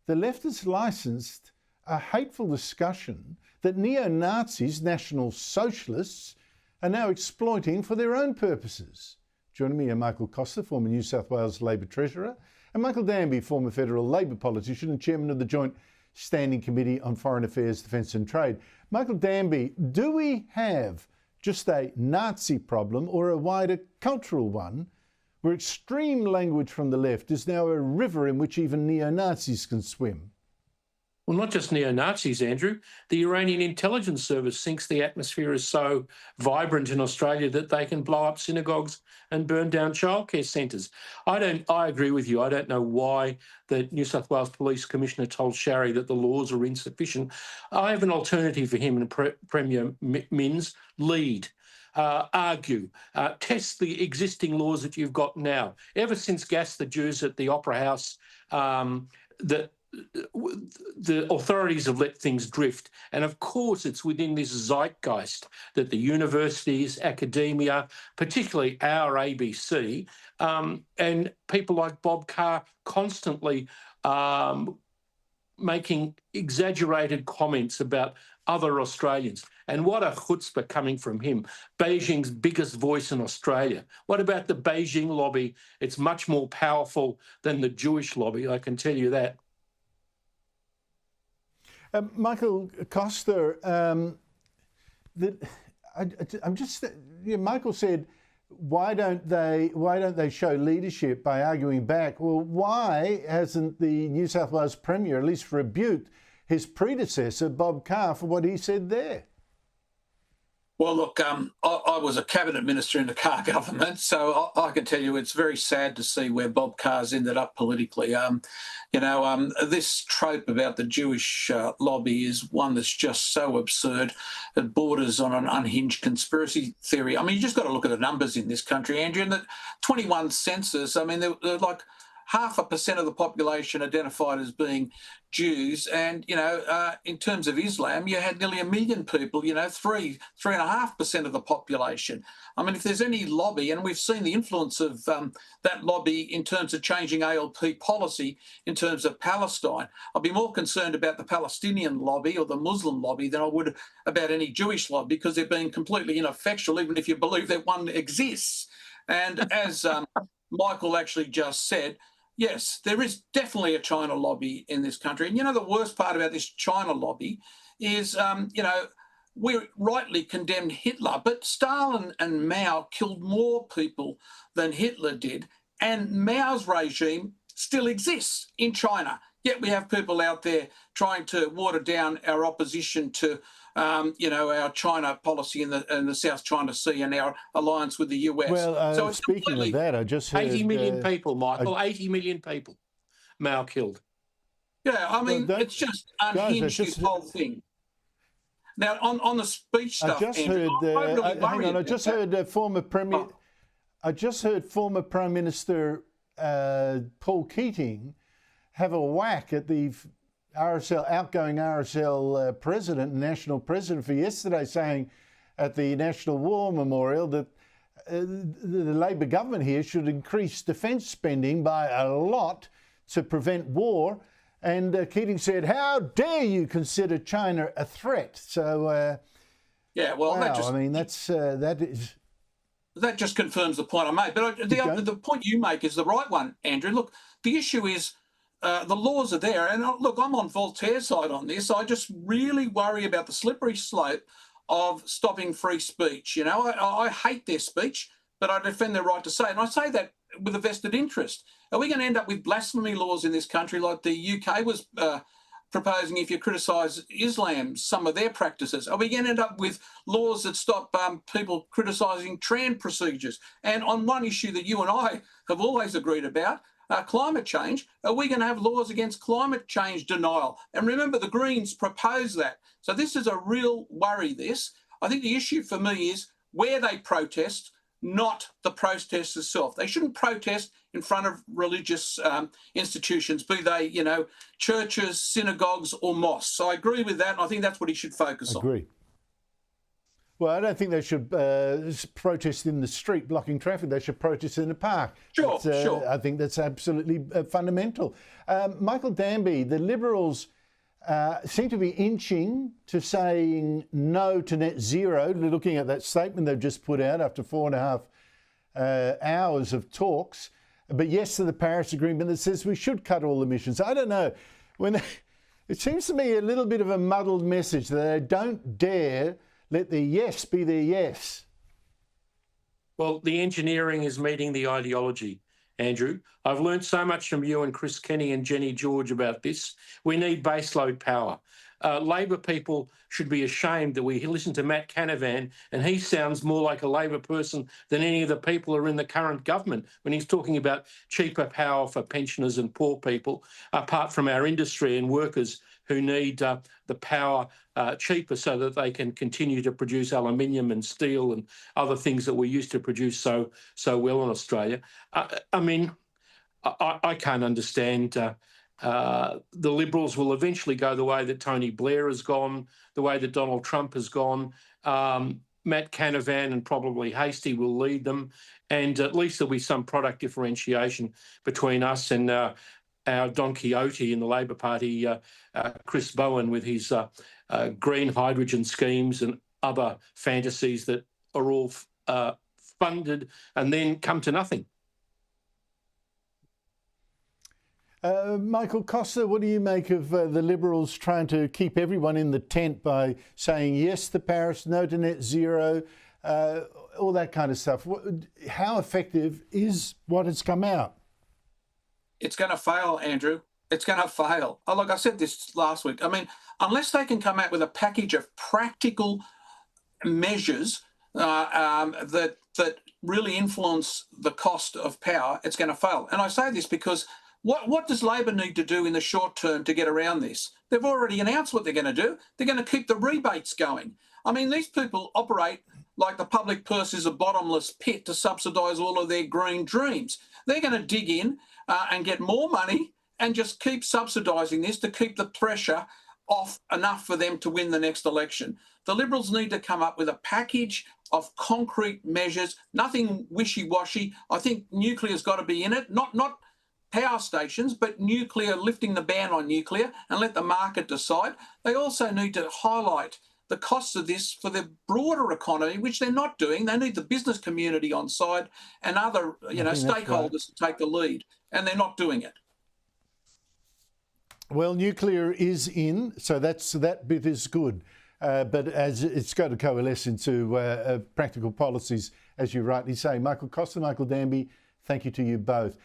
the left has licensed a hateful discussion that neo-Nazis, National Socialists, are now exploiting for their own purposes. Joining me are Michael Costa, former New South Wales Labor Treasurer, and Michael Danby, former federal Labor politician and chairman of the Joint Standing Committee on Foreign Affairs, Defence and Trade. Michael Danby, do we have just a Nazi problem or a wider cultural one where extreme language from the left is now a river in which even neo-Nazis can swim? Well, not just neo-Nazis, Andrew. The Iranian intelligence service thinks the atmosphere is so vibrant in Australia that they can blow up synagogues and burn down childcare centres. I agree with you. I don't know why the New South Wales Police Commissioner told Shari that the laws are insufficient. I have an alternative for him and Premier Minns. Lead. Argue, test the existing laws that you've got now. Ever since Gas the Jews at the Opera House, the authorities have let things drift. And of course, it's within this zeitgeist that the universities, academia, particularly our ABC, and people like Bob Carr constantly making exaggerated comments about other Australians. And what a chutzpah coming from him, Beijing's biggest voice in Australia. What about the Beijing lobby? It's much more powerful than the Jewish lobby, I can tell you that. Michael Costa, Michael said, why don't they show leadership by arguing back? Well, why hasn't the New South Wales Premier at least rebuked his predecessor, Bob Carr, for what he said there? Well, look, I was a cabinet minister in the Carr government, so I can tell you it's very sad to see where Bob Carr's ended up politically. This trope about the Jewish lobby is one that's just so absurd. It borders on an unhinged conspiracy theory. I mean, you just got to look at the numbers in this country, Andrew. In the 21 census, I mean, they're like 0.5% of the population identified as being Jews, and in terms of Islam, you had nearly 1 million people. 3.5% of the population. I mean, if there's any lobby, and we've seen the influence of that lobby in terms of changing ALP policy in terms of Palestine, I'd be more concerned about the Palestinian lobby or the Muslim lobby than I would about any Jewish lobby, because they're being completely ineffectual, even if you believe that one exists. And as Michael actually just said, yes, there is definitely a China lobby in this country. And the worst part about this China lobby is, we rightly condemned Hitler, but Stalin and Mao killed more people than Hitler did. And Mao's regime still exists in China. Yet we have people out there trying to water down our opposition to our China policy in the South China Sea and our alliance with the US. Well, so speaking of that, I just heard 80 million people, Michael. 80 million people Mao killed. Yeah, I mean, it's just unhinged, this whole thing. Now, on the speech stuff, I just heard former Prime Minister Paul Keating have a whack at the outgoing RSL president, national president, for yesterday, saying at the National War Memorial that the Labor government here should increase defence spending by a lot to prevent war. And Keating said, "How dare you consider China a threat?" So, that just confirms the point I made. But the point you make is the right one, Andrew. Look, the issue is, the laws are there. And look, I'm on Voltaire's side on this. I just really worry about the slippery slope of stopping free speech. I hate their speech, but I defend their right to say it. And I say that with a vested interest. Are we going to end up with blasphemy laws in this country like the UK was proposing if you criticise Islam, some of their practices? Are we going to end up with laws that stop people criticising trans procedures? And on one issue that you and I have always agreed about, climate change, are we going to have laws against climate change denial? And remember, the Greens proposed that. So this is a real worry, this. I think the issue for me is where they protest, not the protest itself. They shouldn't protest in front of religious institutions, be they, churches, synagogues or mosques. So I agree with that, and I think that's what he should focus on. Agree. Well, I don't think they should protest in the street blocking traffic. They should protest in the park. Sure, sure. I think that's absolutely fundamental. Michael Danby, the Liberals seem to be inching to saying no to net zero, looking at that statement they've just put out after 4.5 hours of talks, but yes to the Paris Agreement that says we should cut all emissions. I don't know. It seems to me a little bit of a muddled message that they don't dare let their yes be their yes. Well, the engineering is meeting the ideology, Andrew. I've learned so much from you and Chris Kenny and Jenny George about this. We need baseload power. Labor people should be ashamed that we listen to Matt Canavan and he sounds more like a Labor person than any of the people who are in the current government when he's talking about cheaper power for pensioners and poor people, apart from our industry and workers who need the power cheaper so that they can continue to produce aluminium and steel and other things that we used to produce so well in Australia. I mean, I can't understand. The Liberals will eventually go the way that Tony Blair has gone, the way that Donald Trump has gone. Matt Canavan and probably Hastie will lead them, and at least there'll be some product differentiation between us and our Don Quixote in the Labor Party, Chris Bowen, with his green hydrogen schemes and other fantasies that are all funded and then come to nothing. Michael Costa, what do you make of the Liberals trying to keep everyone in the tent by saying yes to Paris, no to net zero, all that kind of stuff? How effective is what has come out? It's going to fail, Andrew. It's going to fail. Oh, look, I said this last week. I mean, unless they can come out with a package of practical measures that really influence the cost of power, it's going to fail. And I say this because what does Labor need to do in the short term to get around this? They've already announced what they're going to do. They're going to keep the rebates going. I mean, these people operate like the public purse is a bottomless pit to subsidise all of their green dreams. They're going to dig in and get more money and just keep subsidising this to keep the pressure off enough for them to win the next election. The Liberals need to come up with a package of concrete measures, nothing wishy-washy. I think nuclear's got to be in it, not power stations, but nuclear, lifting the ban on nuclear and let the market decide. They also need to highlight the costs of this for the broader economy, which they're not doing. They need the business community on side and other, stakeholders to take the lead, and they're not doing it. Well, nuclear is in, so that bit is good. But as it's got to coalesce into practical policies, as you rightly say. Michael Costa, Michael Danby, thank you to you both.